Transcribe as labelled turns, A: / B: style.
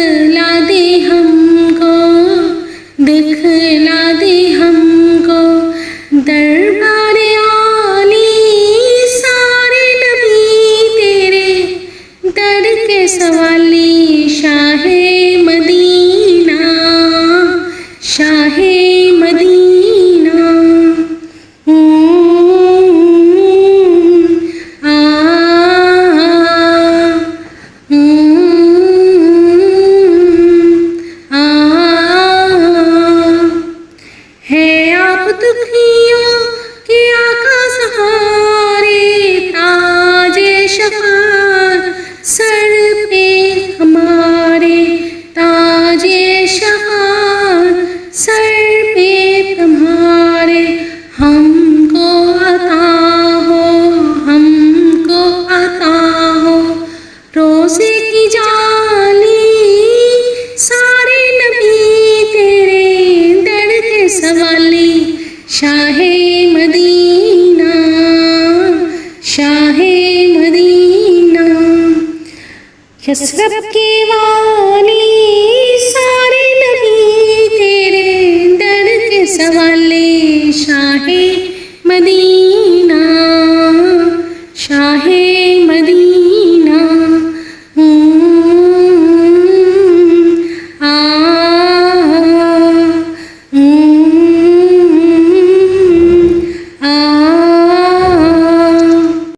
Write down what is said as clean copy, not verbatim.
A: दिखला दे हमको, दिखला दे हमको दरबार आली सारे नबी तेरे दर के सवाली शाहे मदीना, शाहे मदीना। है आप दुखियों के आका सहारे, ताजे शफाअत सर पे हमारे, ताजे शफाअत सर पे तुम्हारे। हमको अता हो, हमको अता हो रोज़े की जाली सारे नबी तेरे दर के सवाली Shah Medina, Shah Medina. Yathrib के वाली सारे नबी तेरे दर के सवाली शाहे मदीना।